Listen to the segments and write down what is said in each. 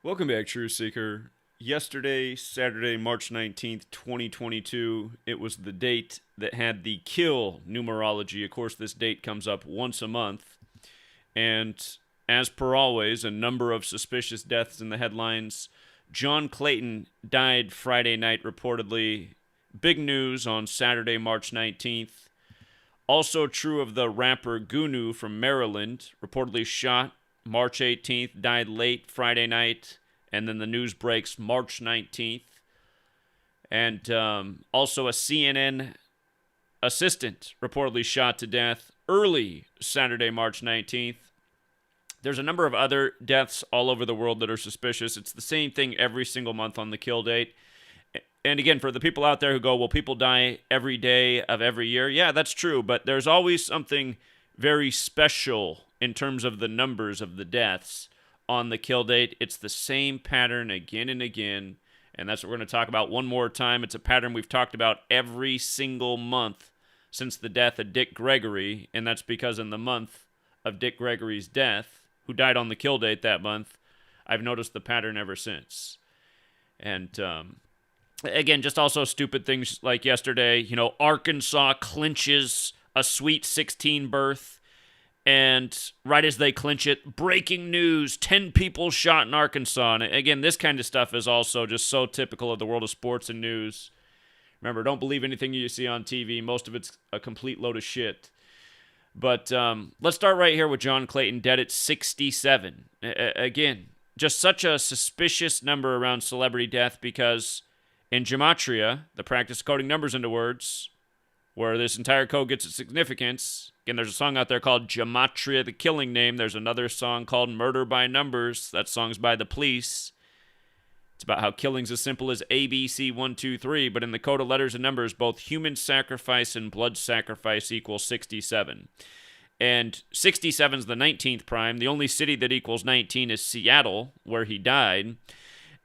Welcome back, Truth Seeker. Yesterday, Saturday, March 19th, 2022, it was the date that had the kill numerology. Of course, this date comes up once a month. And as per always, a number of suspicious deaths in the headlines. John Clayton died Friday night, reportedly. Big news on Saturday, March 19th. Also true of the rapper Gunu from Maryland, reportedly shot March 18th, died late Friday night, and then the news breaks March 19th. And also a CNN assistant reportedly shot to death early Saturday, March 19th. There's a number of other deaths all over the world that are suspicious. It's the same thing every single month on the kill date. And again, for the people out there who go, well, people die every day of every year. Yeah, that's true. But there's always something very special in terms of the numbers of the deaths on the kill date. It's the same pattern again and again. And that's what we're going to talk about one more time. It's a pattern we've talked about every single month since the death of Dick Gregory. And that's because in the month of Dick Gregory's death, who died on the kill date that month, I've noticed the pattern ever since. And again, just also stupid things like yesterday, Arkansas clinches a Sweet 16 berth. And right as they clinch it, breaking news, 10 people shot in Arkansas. And again, this kind of stuff is also just so typical of the world of sports and news. Remember, don't believe anything you see on TV. Most of it's a complete load of shit. But let's start right here with John Clayton, dead at 67. Again, just such a suspicious number around celebrity death because in gematria, the practice of coding numbers into words, where this entire code gets its significance. Again, there's a song out there called Gematria, the Killing Name. There's another song called Murder by Numbers. That song's by The Police. It's about how killing's as simple as A, B, C, 1, 2, 3. But in the code of letters and numbers, both human sacrifice and blood sacrifice equal 67. And 67 is the 19th prime. The only city that equals 19 is Seattle, where he died.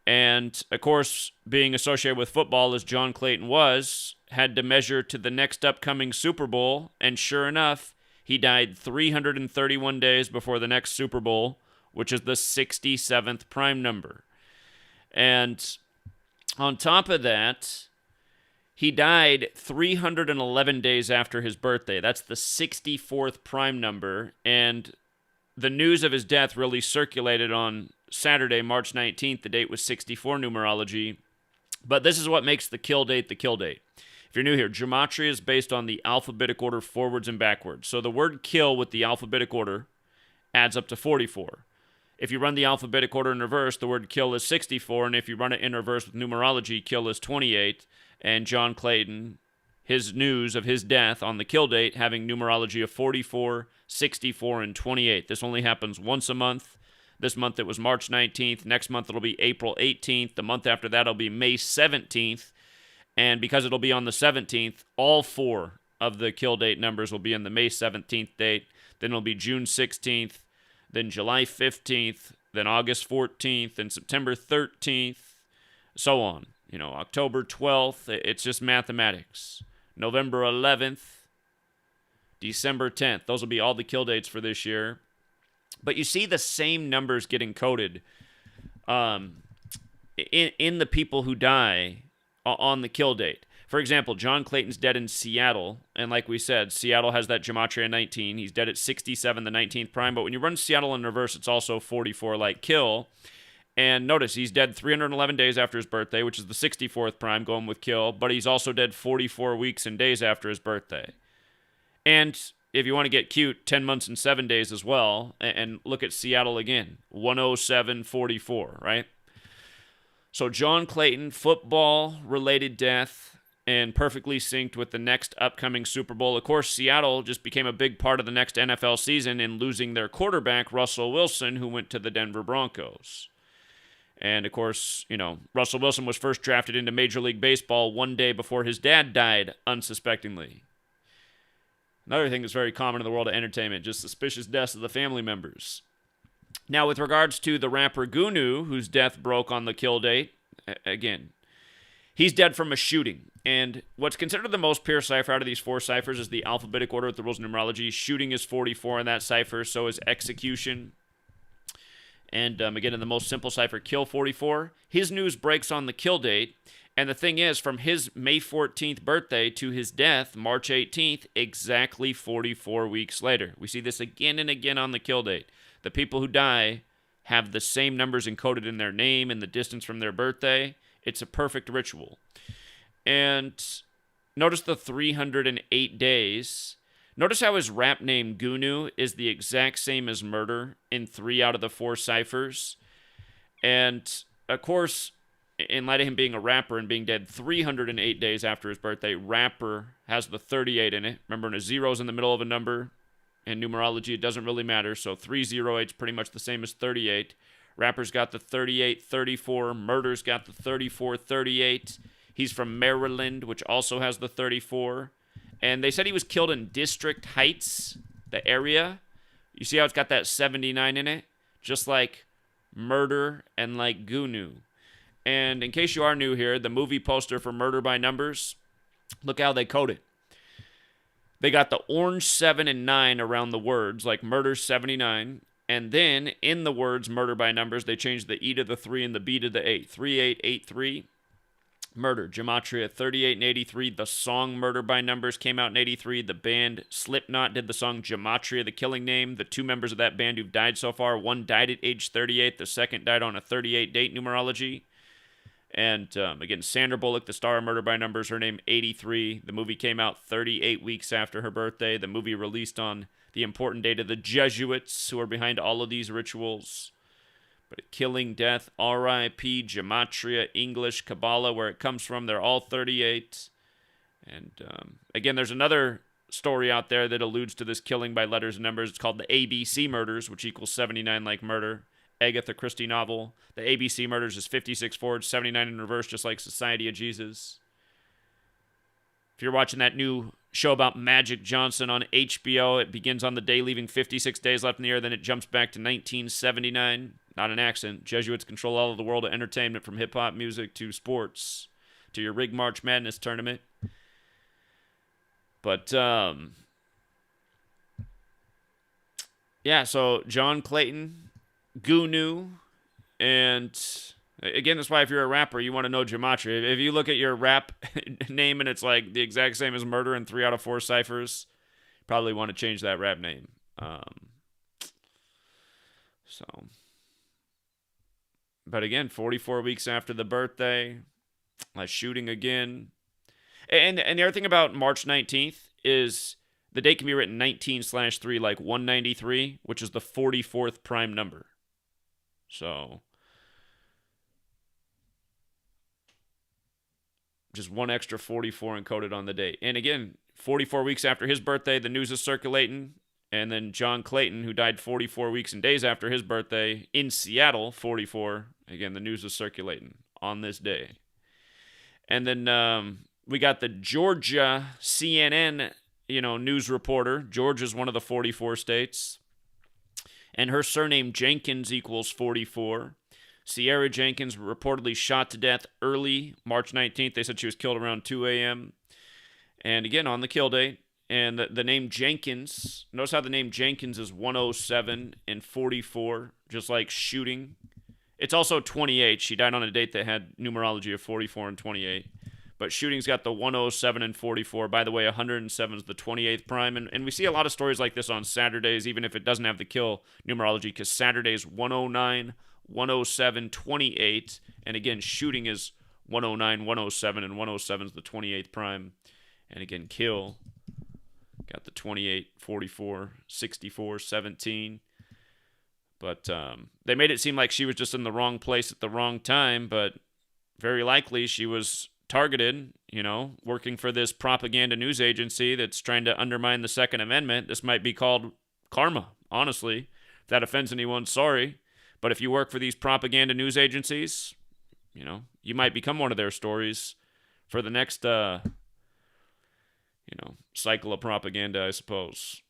And, of course, being associated with football as John Clayton was, had to measure to the next upcoming Super Bowl. And sure enough, he died 331 days before the next Super Bowl, which is the 67th prime number. And on top of that, he died 311 days after his birthday. That's the 64th prime number. And the news of his death really circulated on Saturday, March 19th. The date was 64 numerology. But this is what makes the kill date the kill date. If you're new here, gematria is based on the alphabetic order forwards and backwards. So the word kill with the alphabetic order adds up to 44. If you run the alphabetic order in reverse, the word kill is 64. And if you run it in reverse with numerology, kill is 28. And John Clayton, his news of his death on the kill date, having numerology of 44, 64, and 28. This only happens once a month. This month it was March 19th. Next month it'll be April 18th. The month after that it'll be May 17th. And because it'll be on the 17th, all four of the kill date numbers will be in the May 17th date. Then it'll be June 16th, then July 15th, then August 14th, then September 13th, so on. October 12th, it's just mathematics. November 11th, December 10th. Those will be all the kill dates for this year. But you see the same numbers getting coded in the people who die on the kill date. For example, John Clayton's dead in Seattle, and like we said, Seattle has that gematria 19. He's dead at 67, the 19th prime, but when you run Seattle in reverse, it's also 44 like kill. And notice, he's dead 311 days after his birthday, which is the 64th prime, going with kill, but he's also dead 44 weeks and days after his birthday. And if you want to get cute, 10 months and 7 days as well, and look at Seattle again, 107-44, right? So John Clayton, football-related death, and perfectly synced with the next upcoming Super Bowl. Of course, Seattle just became a big part of the next NFL season in losing their quarterback, Russell Wilson, who went to the Denver Broncos. And, of course, Russell Wilson was first drafted into Major League Baseball one day before his dad died unsuspectingly. Another thing that's very common in the world of entertainment, just suspicious deaths of the family members. Now, with regards to the rapper Gunu, whose death broke on the kill date, again, he's dead from a shooting. And what's considered the most pure cipher out of these four ciphers is the alphabetic order with the rules of numerology. Shooting is 44 in that cipher, so is execution. And again, in the most simple cipher, kill 44. His news breaks on the kill date. And the thing is, from his May 14th birthday to his death, March 18th, exactly 44 weeks later. We see this again and again on the kill date. The people who die have the same numbers encoded in their name and the distance from their birthday. It's a perfect ritual. And notice the 308 days. Notice how his rap name, Gunu, is the exact same as murder in 3 out of the 4 ciphers. And, of course, in light of him being a rapper and being dead 308 days after his birthday, rapper has the 38 in it. Remember, when a zero's in the middle of a number, in numerology, it doesn't really matter. So 308 is pretty much the same as 38. Rapper's got the 38, 34. Murder's got the 34, 38. He's from Maryland, which also has the 34. And they said he was killed in District Heights, the area. You see how it's got that 79 in it? Just like Murder and like Goonew. And in case you are new here, the movie poster for Murder by Numbers, look how they code it. They got the orange 7 and 9 around the words, like Murder 79. And then in the words Murder by Numbers, they changed the E to the 3 and the B to the 8. 3883. Murder, Gematria 38 and 83. The song Murder by Numbers came out in 83. The band Slipknot did the song Gematria, the killing name. The 2 members of that band who've died so far, one died at age 38. The second died on a 38 date numerology. And again, Sandra Bullock, the star of Murder by Numbers, her name 83. The movie came out 38 weeks after her birthday. The movie released on the important date of the Jesuits, who are behind all of these rituals. But killing, death, R.I.P., Gematria, English, Kabbalah, where it comes from, they're all 38. And again, there's another story out there that alludes to this killing by letters and numbers. It's called the ABC murders, which equals 79 like murder. Agatha Christie novel. The ABC murders is 56 forward, 79 in reverse, just like Society of Jesus. If you're watching that new show about Magic Johnson on HBO, it begins on the day leaving 56 days left in the year, then it jumps back to 1979. Not an accident. Jesuits control all of the world of entertainment, from hip-hop music to sports to your Rig March Madness tournament. But, yeah, so John Clayton, Goonew, and again, that's why if you're a rapper, you want to know gematria. If you look at your rap name and it's like the exact same as murder in 3 out of 4 ciphers, you probably want to change that rap name. But again, 44 weeks after the birthday, shooting again. And the other thing about March 19th is the date can be written 19/3, like 193, which is the 44th prime number. So, just one extra 44 encoded on the date. And again, 44 weeks after his birthday, the news is circulating. And then John Clayton, who died 44 weeks and days after his birthday in Seattle, 44. Again, the news is circulating on this day. And then we got the Georgia CNN, news reporter. Georgia's one of the 44 states. And her surname Jenkins equals 44. Sierra Jenkins reportedly shot to death early March 19th. They said she was killed around 2 a.m. And again, on the kill date. And the name Jenkins, notice how the name Jenkins is 107 and 44, just like shooting. It's also 28. She died on a date that had numerology of 44 and 28. But shooting's got the 107 and 44. By the way, 107 is the 28th prime. And we see a lot of stories like this on Saturdays, even if it doesn't have the kill numerology, because Saturday's 109, 107, 28. And again, shooting is 109, 107, and 107 is the 28th prime. And again, kill. Got the 28, 44, 64, 17. But they made it seem like she was just in the wrong place at the wrong time, but very likely she was targeted, working for this propaganda news agency that's trying to undermine the Second Amendment. This might be called karma, honestly. If that offends anyone, sorry. But if you work for these propaganda news agencies, you might become one of their stories for the next cycle of propaganda, I suppose.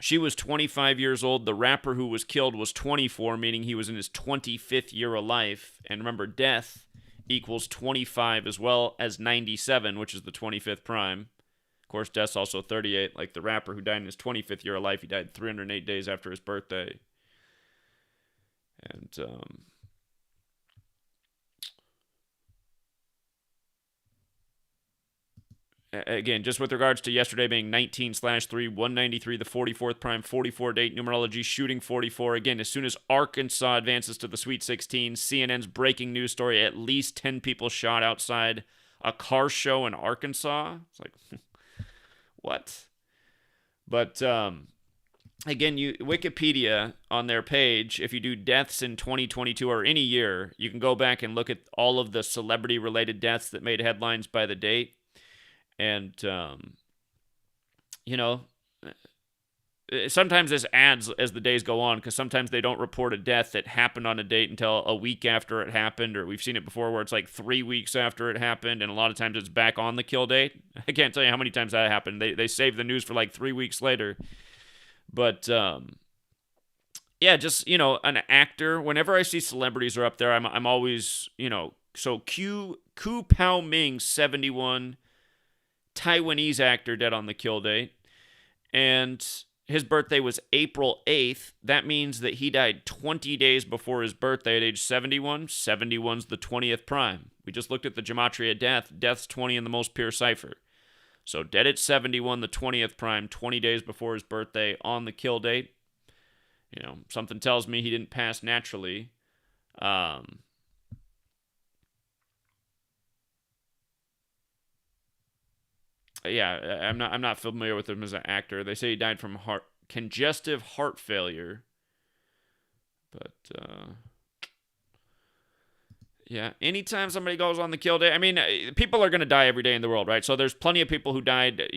She was 25 years old. The rapper who was killed was 24, meaning he was in his 25th year of life. And remember, death equals 25 as well as 97, which is the 25th prime. Of course, death's also 38. Like the rapper who died in his 25th year of life, he died 308 days after his birthday. And again, just with regards to yesterday being 19/3, 193, the 44th prime, 44 date, numerology, shooting 44. Again, as soon as Arkansas advances to the Sweet 16, CNN's breaking news story, at least 10 people shot outside a car show in Arkansas. It's like, what? But again, Wikipedia on their page, if you do deaths in 2022 or any year, you can go back and look at all of the celebrity-related deaths that made headlines by the date. And, sometimes this adds as the days go on because sometimes they don't report a death that happened on a date until a week after it happened, or we've seen it before where it's like 3 weeks after it happened, and a lot of times it's back on the kill date. I can't tell you how many times that happened. They save the news for like 3 weeks later. But, yeah, just, an actor. Whenever I see celebrities are up there, I'm always, so Ku Pao Ming, 71, Taiwanese actor dead on the kill date. And his birthday was April 8th. That means that he died 20 days before his birthday at age 71. 71's the 20th prime. We just looked at the gematria of death. Death's 20 in the most pure cipher. So dead at 71, the 20th prime, 20 days before his birthday on the kill date. Something tells me he didn't pass naturally. Yeah, I'm not familiar with him as an actor. They say he died from congestive heart failure. But yeah, anytime somebody goes on the kill day, I mean, people are going to die every day in the world, right? So there's plenty of people who died,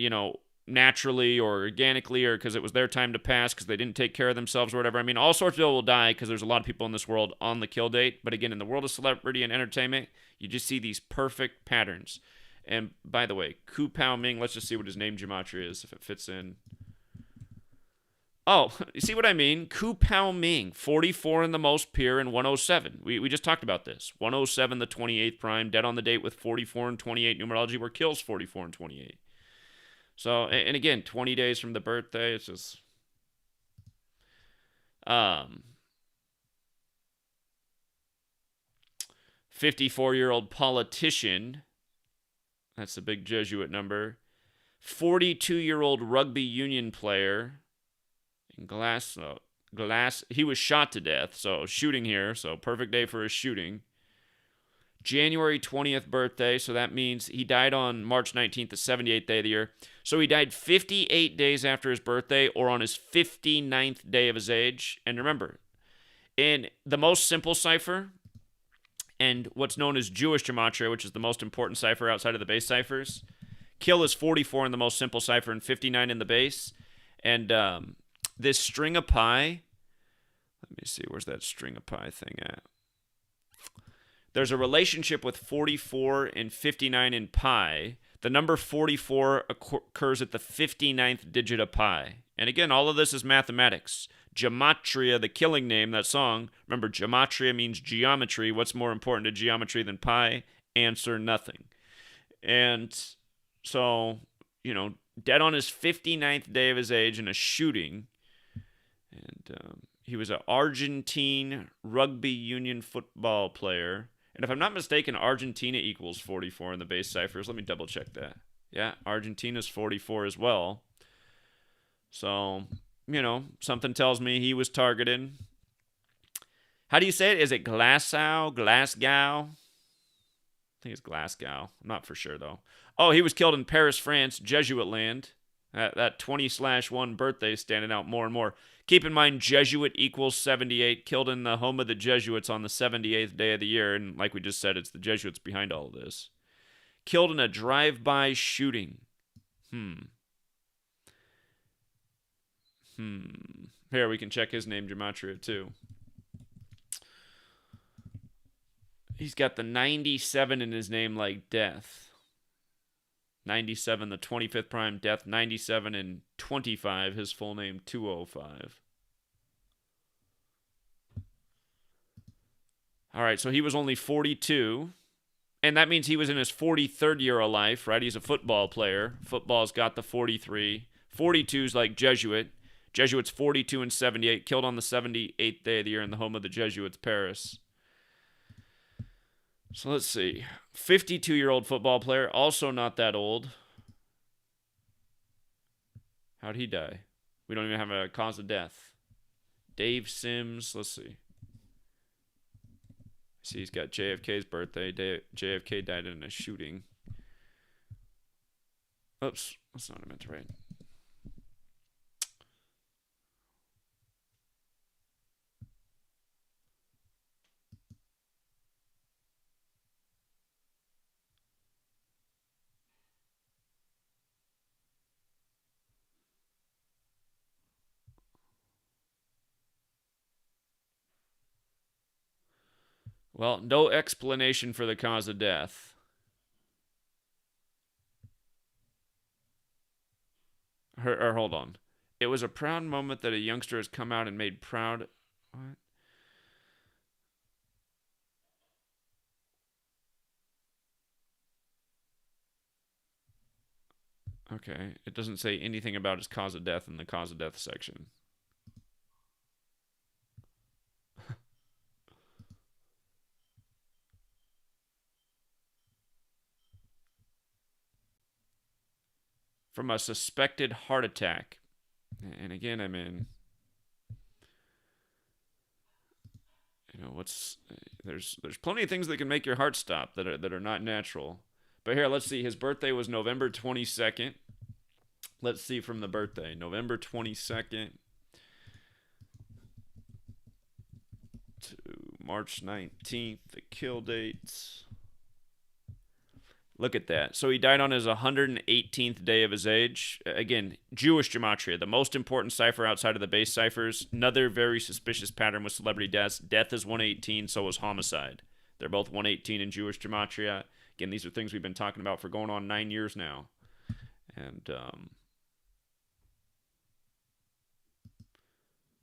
naturally or organically, or because it was their time to pass because they didn't take care of themselves or whatever. I mean, all sorts of people will die because there's a lot of people in this world on the kill date. But again, in the world of celebrity and entertainment, you just see these perfect patterns. And by the way, Ku Pao Ming, let's just see what his name gematria is, if it fits in. Oh, you see what I mean? Ku Pao Ming, 44 in the most pure and 107. We just talked about this. 107, the 28th prime, dead on the date with 44 and 28 numerology, where kills 44 and 28. So, and again, 20 days from the birthday, it's just... 54-year-old politician... That's the big Jesuit number. 42-year-old rugby union player. Glass. He was shot to death, so shooting here. So perfect day for a shooting. January 20th birthday, so that means he died on March 19th, the 78th day of the year. So he died 58 days after his birthday, or on his 59th day of his age. And remember, in the most simple cipher, and what's known as Jewish gematria, which is the most important cipher outside of the base ciphers, kill is 44 in the most simple cipher and 59 in the base. And this string of pi, let me see, where's that string of pi thing at? There's a relationship with 44 and 59 in pi. The number 44 occurs at the 59th digit of pi. And again, all of this is mathematics. Gematria, the killing name, that song. Remember, gematria means geometry. What's more important to geometry than pi? Answer, nothing. And so, dead on his 59th day of his age in a shooting. And he was an Argentine rugby union football player. And if I'm not mistaken, Argentina equals 44 in the base ciphers. Let me double check that. Yeah, Argentina's 44 as well. So... something tells me he was targeted. How do you say it? Is it Glasgow? I think it's Glasgow. I'm not for sure, though. Oh, he was killed in Paris, France, Jesuit land. That 20/1 birthday standing out more and more. Keep in mind, Jesuit equals 78, killed in the home of the Jesuits on the 78th day of the year. And like we just said, it's the Jesuits behind all of this. Killed in a drive-by shooting. Here, we can check his name gematria, too. He's got the 97 in his name like death. 97, the 25th prime, death, 97 and 25, his full name, 205. All right, so he was only 42, and that means he was in his 43rd year of life, right? He's a football player. Football's got the 43. 42's like Jesuit. Jesuits 42 and 78, killed on the 78th day of the year in the home of the Jesuits, Paris. So let's see. 52-year-old football player, also not that old. How'd he die? We don't even have a cause of death. Dave Sims, let's see. See, he's got JFK's birthday. JFK died in a shooting. Oops, that's not what I meant to write. Well, no explanation for the cause of death. Or hold on. It was a proud moment that a youngster has come out and made proud. What? Okay. It doesn't say anything about his cause of death in the cause of death section. From a suspected heart attack. And again, I mean, there's plenty of things that can make your heart stop that are not natural. But here, let's see. His birthday was November 22nd. Let's see from the birthday. November 22nd to March 19th, the kill dates. Look at that. So he died on his 118th day of his age. Again, Jewish gematria, the most important cipher outside of the base ciphers. Another very suspicious pattern with celebrity deaths. Death is 118, so is homicide. They're both 118 in Jewish gematria. Again, these are things we've been talking about for going on 9 years now. And,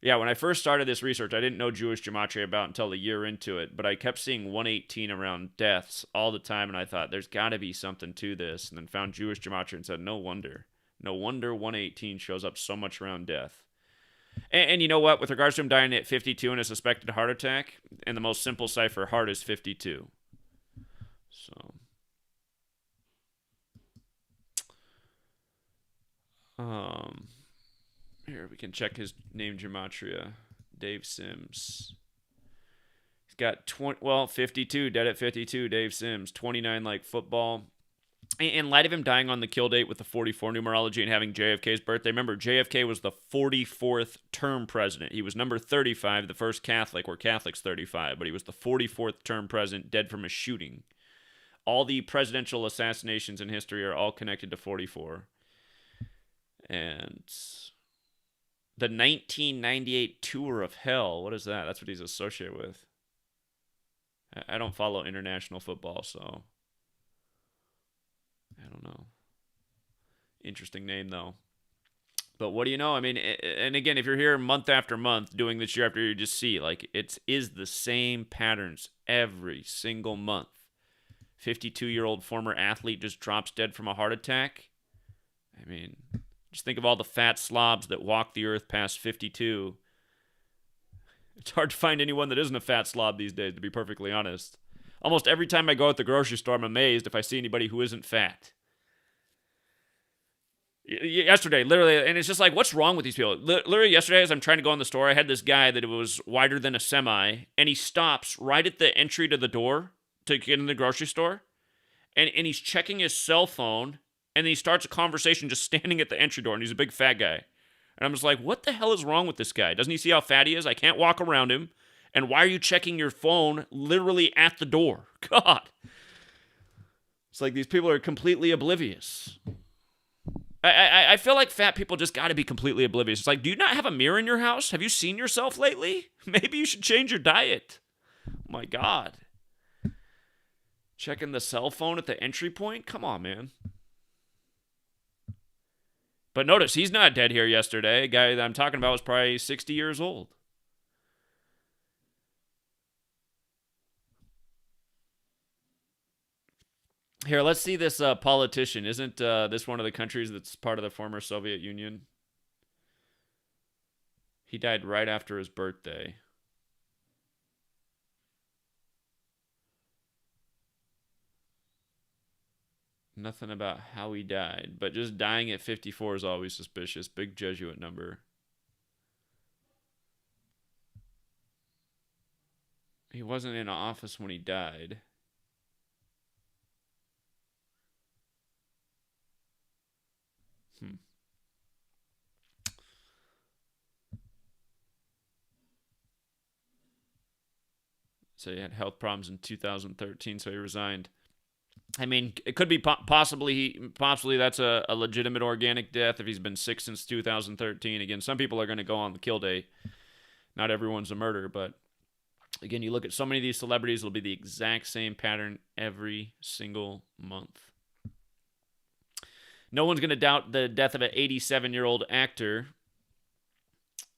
yeah, when I first started this research, I didn't know Jewish gematria about until a year into it, but I kept seeing 118 around deaths all the time, and I thought, there's got to be something to this, and then found Jewish gematria and said, no wonder. No wonder 118 shows up so much around death. And you know what? With regards to him dying at 52 in a suspected heart attack, and the most simple cipher, heart is 52. So... Here, we can check his name gematria. Dave Sims. He's got 52, dead at 52, Dave Sims. 29 like football. In light of him dying on the kill date with the 44 numerology and having JFK's birthday, remember, JFK was the 44th term president. He was number 35, the first Catholic, where Catholics 35, but he was the 44th term president, dead from a shooting. All the presidential assassinations in history are all connected to 44. And... the 1998 Tour of Hell. What is that? That's what he's associated with. I don't follow international football, so I don't know. Interesting name, though. But what do you know? I mean, and again, if you're here month after month doing this year after year, you just see, like, it is the same patterns every single month. 52-year-old former athlete just drops dead from a heart attack. I mean... just think of all the fat slobs that walk the earth past 52. It's hard to find anyone that isn't a fat slob these days, to be perfectly honest. Almost every time I go at the grocery store, I'm amazed if I see anybody who isn't fat. Yesterday, literally, and it's just like, what's wrong with these people? Literally, yesterday, as I'm trying to go in the store, I had this guy that was wider than a semi, and he stops right at the entry to the door to get in the grocery store, and he's checking his cell phone. And then he starts a conversation just standing at the entry door, and he's a big fat guy. And I'm just like, what the hell is wrong with this guy? Doesn't he see how fat he is? I can't walk around him. And why are you checking your phone literally at the door? God. It's like these people are completely oblivious. I feel like fat people just got to be completely oblivious. It's like, do you not have a mirror in your house? Have you seen yourself lately? Maybe you should change your diet. Oh my God. Checking the cell phone at the entry point? Come on, man. But notice, he's not dead here yesterday. The guy that I'm talking about was probably 60 years old. Here, let's see this politician. Isn't this one of the countries that's part of the former Soviet Union? He died right after his birthday. Nothing about how he died, but just dying at 54 is always suspicious. Big Jesuit number. He wasn't in office when he died. So he had health problems in 2013, so he resigned. I mean, it could be possibly that's a legitimate organic death if he's been sick since 2013. Again, some people are going to go on the kill day. Not everyone's a murderer, but again, you look at so many of these celebrities, it'll be the exact same pattern every single month. No one's going to doubt the death of an 87-year-old actor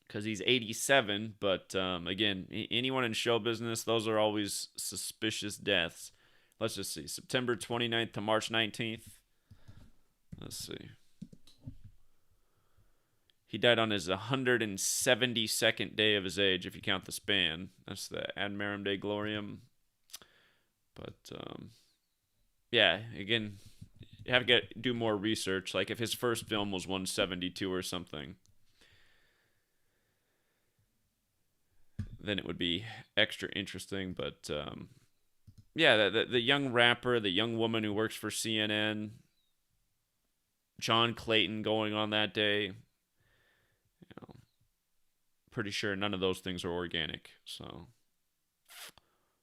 because he's 87, but again, anyone in show business, those are always suspicious deaths. Let's just see. September 29th to March 19th. Let's see. He died on his 172nd day of his age, if you count the span. That's the Ad Marum Dei Gloriam. But, yeah, again, you have to do more research. Like if his first film was 172 or something, then it would be extra interesting. But, yeah, the young rapper, the young woman who works for CNN, John Clayton going on that day, pretty sure none of those things are organic. So,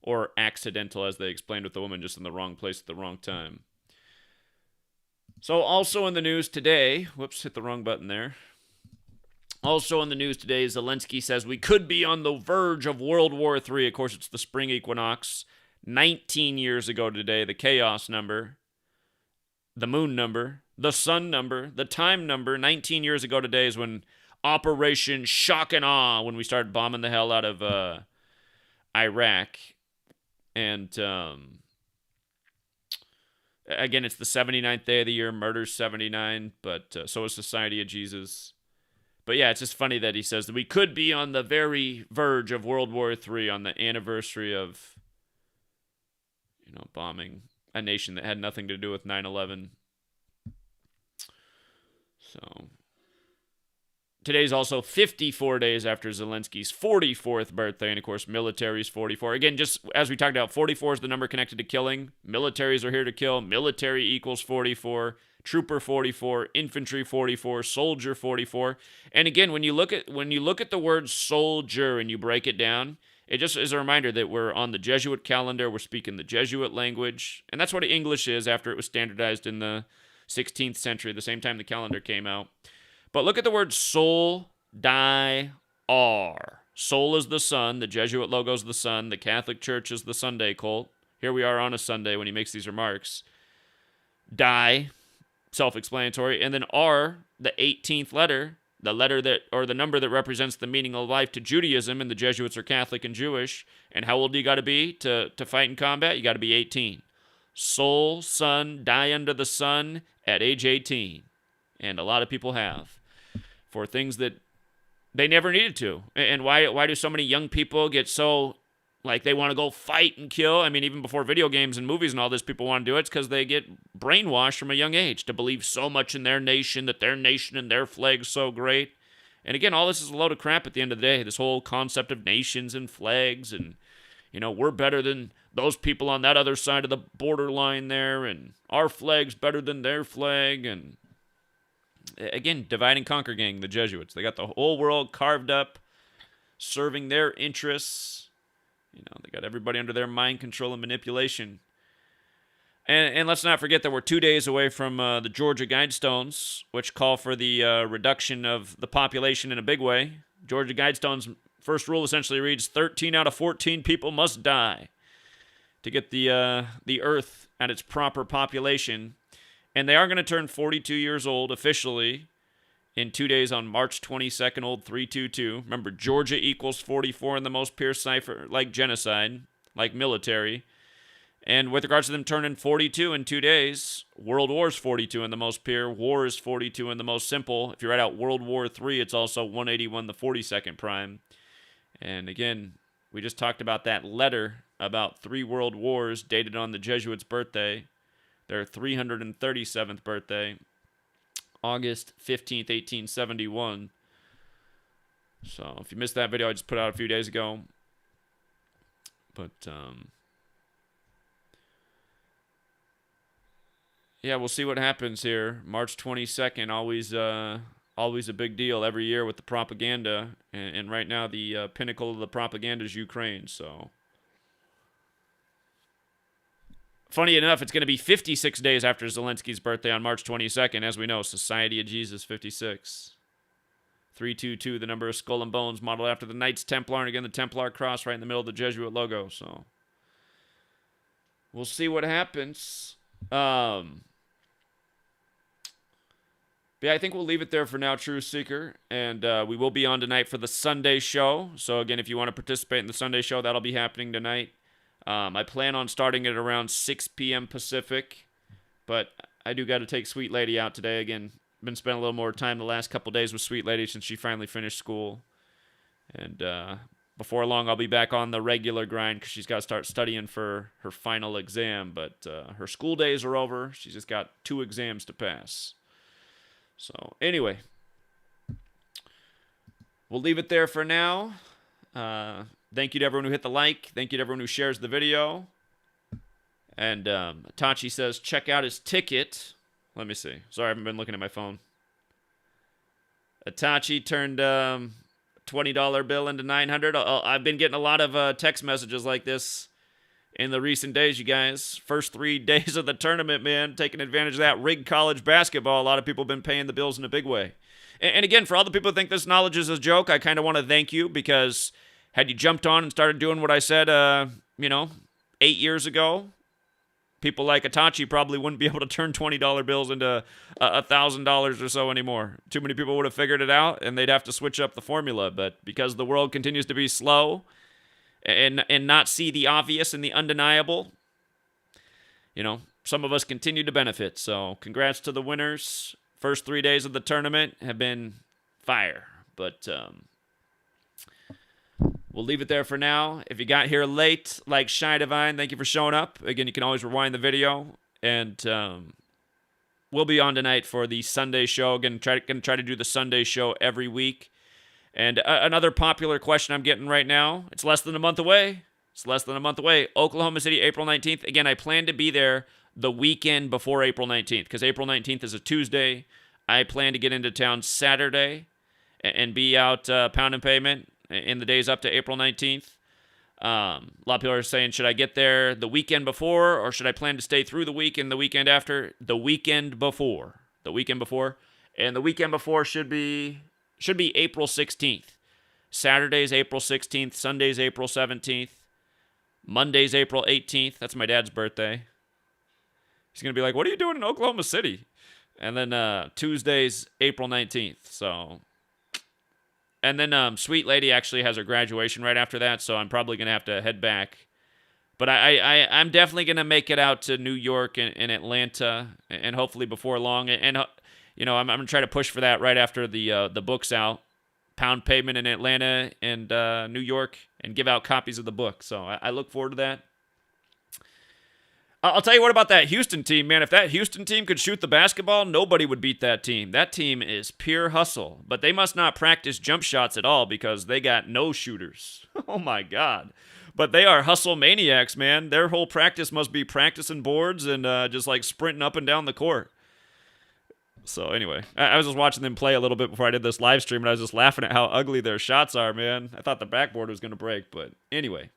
or accidental, as they explained with the woman, just in the wrong place at the wrong time. So also in the news today, whoops, hit the wrong button there. Also in the news today, Zelensky says we could be on the verge of World War III. Of course, it's the spring equinox. 19 years ago today, the chaos number, the moon number, the sun number, the time number. 19 years ago today is when Operation Shock and Awe, when we started bombing the hell out of Iraq. And again, it's the 79th day of the year. Murder's 79, but so is Society of Jesus. But yeah, it's just funny that he says that we could be on the very verge of World War III on the anniversary of, bombing a nation that had nothing to do with 9/11. So today's also 54 days after Zelensky's 44th birthday, and of course, military's 44. Again, just as we talked about, 44 is the number connected to killing. Militaries are here to kill. Military equals 44. Trooper 44, infantry 44, soldier 44. And again, when you look at the word soldier and you break it down, it just is a reminder that we're on the Jesuit calendar. We're speaking the Jesuit language. And that's what English is after it was standardized in the 16th century, the same time the calendar came out. But look at the word sol, die, ar. Sol is the sun. The Jesuit logo is the sun. The Catholic Church is the Sunday cult. Here we are on a Sunday when he makes these remarks. Die, self-explanatory. And then R, the 18th letter, the letter that, or the number that represents the meaning of life to Judaism, and the Jesuits are Catholic and Jewish. And how old do you got to be to fight in combat? You got to be 18. Soul, sun, die under the sun at age 18. And a lot of people have, for things that they never needed to. And why do so many young people get so, like, they want to go fight and kill? I mean, even before video games and movies and all this, people want to do it. It's because they get brainwashed from a young age to believe so much in their nation, that their nation and their flag's so great. And again, all this is a load of crap at the end of the day. This whole concept of nations and flags and, we're better than those people on that other side of the borderline there, and our flag's better than their flag. And again, divide and conquer gang, the Jesuits. They got the whole world carved up, serving their interests. They got everybody under their mind control and manipulation. And let's not forget that we're 2 days away from the Georgia Guidestones, which call for the reduction of the population in a big way. Georgia Guidestones' first rule essentially reads 13 out of 14 people must die to get the Earth at its proper population. And they are going to turn 42 years old officially in 2 days on March 22nd, old 322. Remember, Georgia equals 44 in the most pure cipher, like genocide, like military. And with regards to them turning 42 in 2 days, World War is 42 in the most pure. War is 42 in the most simple. If you write out World War III, it's also 181 the 42nd prime. And again, we just talked about that letter about 3 world wars dated on the Jesuits' birthday. Their 337th birthday, August 15th, 1871. So if you missed that video, I just put out a few days ago. But, yeah, we'll see what happens here. March 22nd, always a big deal every year with the propaganda. And right now, the pinnacle of the propaganda is Ukraine. So, funny enough, it's going to be 56 days after Zelensky's birthday on March 22nd. As we know, Society of Jesus 56. 322, the number of skull and bones, modeled after the Knights Templar. And again, the Templar cross right in the middle of the Jesuit logo. So, we'll see what happens. Yeah, I think we'll leave it there for now, Truth Seeker. And we will be on tonight for the Sunday show. So, again, if you want to participate in the Sunday show, that'll be happening tonight. I plan on starting it around 6 p.m. Pacific. But I do got to take Sweet Lady out today. Again, been spending a little more time the last couple days with Sweet Lady since she finally finished school. And before long, I'll be back on the regular grind because she's got to start studying for her final exam. But her school days are over. She's just got 2 exams to pass. So, anyway, we'll leave it there for now. Thank you to everyone who hit the like. Thank you to everyone who shares the video. And Tachi says, check out his ticket. Let me see. Sorry, I haven't been looking at my phone. Itachi turned $20 bill into $900. I've been getting a lot of text messages like this in the recent days, you guys. First 3 days of the tournament, man, taking advantage of that rigged college basketball. A lot of people have been paying the bills in a big way. And again, for all the people who think this knowledge is a joke, I kind of want to thank you because had you jumped on and started doing what I said, 8 years ago, people like Itachi probably wouldn't be able to turn $20 bills into $1,000 or so anymore. Too many people would have figured it out, and they'd have to switch up the formula. But because the world continues to be slow and not see the obvious and the undeniable, some of us continue to benefit. So congrats to the winners. First 3 days of the tournament have been fire. But we'll leave it there for now. If you got here late, like Shy Divine, thank you for showing up. Again, you can always rewind the video. And we'll be on tonight for the Sunday show. Again, gonna try to do the Sunday show every week. And another popular question I'm getting right now. It's less than a month away. Oklahoma City, April 19th. Again, I plan to be there the weekend before April 19th because April 19th is a Tuesday. I plan to get into town Saturday and be out pound and pavement in the days up to April 19th. A lot of people are saying, should I get there the weekend before or should I plan to stay through the week and the weekend after? The weekend before. And the weekend before should be April 16th. Saturday's April 16th. Sunday's April 17th. Monday's April 18th. That's my dad's birthday. He's going to be like, what are you doing in Oklahoma City? And then Tuesday's April 19th. So, and then Sweet Lady actually has her graduation right after that, so I'm probably going to have to head back. But I'm definitely going to make it out to New York and Atlanta, and hopefully before long. And I'm going to try to push for that right after the book's out. Pound Pavement in Atlanta and New York, and give out copies of the book. So I look forward to that. I'll tell you what about that Houston team, man. If that Houston team could shoot the basketball, nobody would beat that team. That team is pure hustle. But they must not practice jump shots at all because they got no shooters. Oh, my God. But they are hustle maniacs, man. Their whole practice must be practicing boards and just like sprinting up and down the court. So anyway, I was just watching them play a little bit before I did this live stream, and I was just laughing at how ugly their shots are, man. I thought the backboard was going to break, but anyway.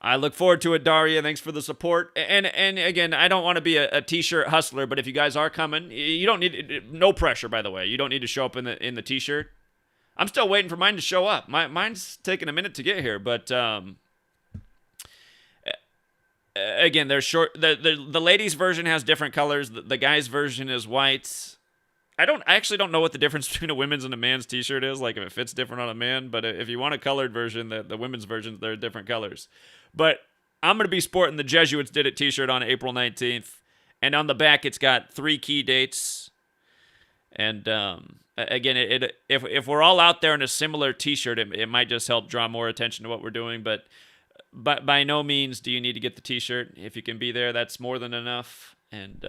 I look forward to it, Daria. Thanks for the support. And again, I don't want to be a t-shirt hustler, but if you guys are coming, you don't need no pressure, by the way. You don't need to show up in the t-shirt. I'm still waiting for mine to show up. Mine's taking a minute to get here, but again, they're short. The ladies' version has different colors. The guys' version is white. I actually don't know what the difference between a women's and a man's t-shirt is, like if it fits different on a man, but if you want a colored version, the women's versions, they're different colors. But I'm going to be sporting the Jesuits Did It t-shirt on April 19th. And on the back, it's got 3 key dates. And again, if we're all out there in a similar t-shirt, it might just help draw more attention to what we're doing. But by no means do you need to get the t-shirt. If you can be there, that's more than enough. And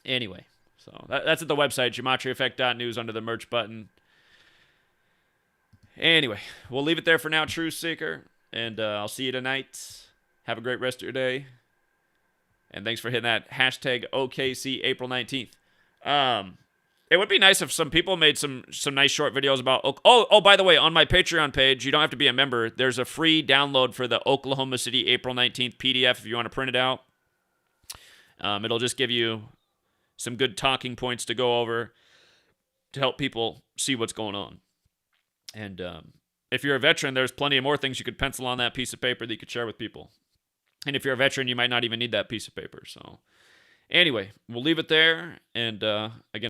anyway, so that's at the website, gematryeffect.news, under the merch button. Anyway, we'll leave it there for now, Truth Seeker. And I'll see you tonight. Have a great rest of your day. And thanks for hitting that hashtag OKC April 19th. It would be nice if some people made some nice short videos about... by the way, on my Patreon page, you don't have to be a member. There's a free download for the Oklahoma City April 19th PDF if you want to print it out. It'll just give you some good talking points to go over to help people see what's going on. And if you're a veteran, there's plenty of more things you could pencil on that piece of paper that you could share with people. And if you're a veteran, you might not even need that piece of paper. So anyway, we'll leave it there. And again,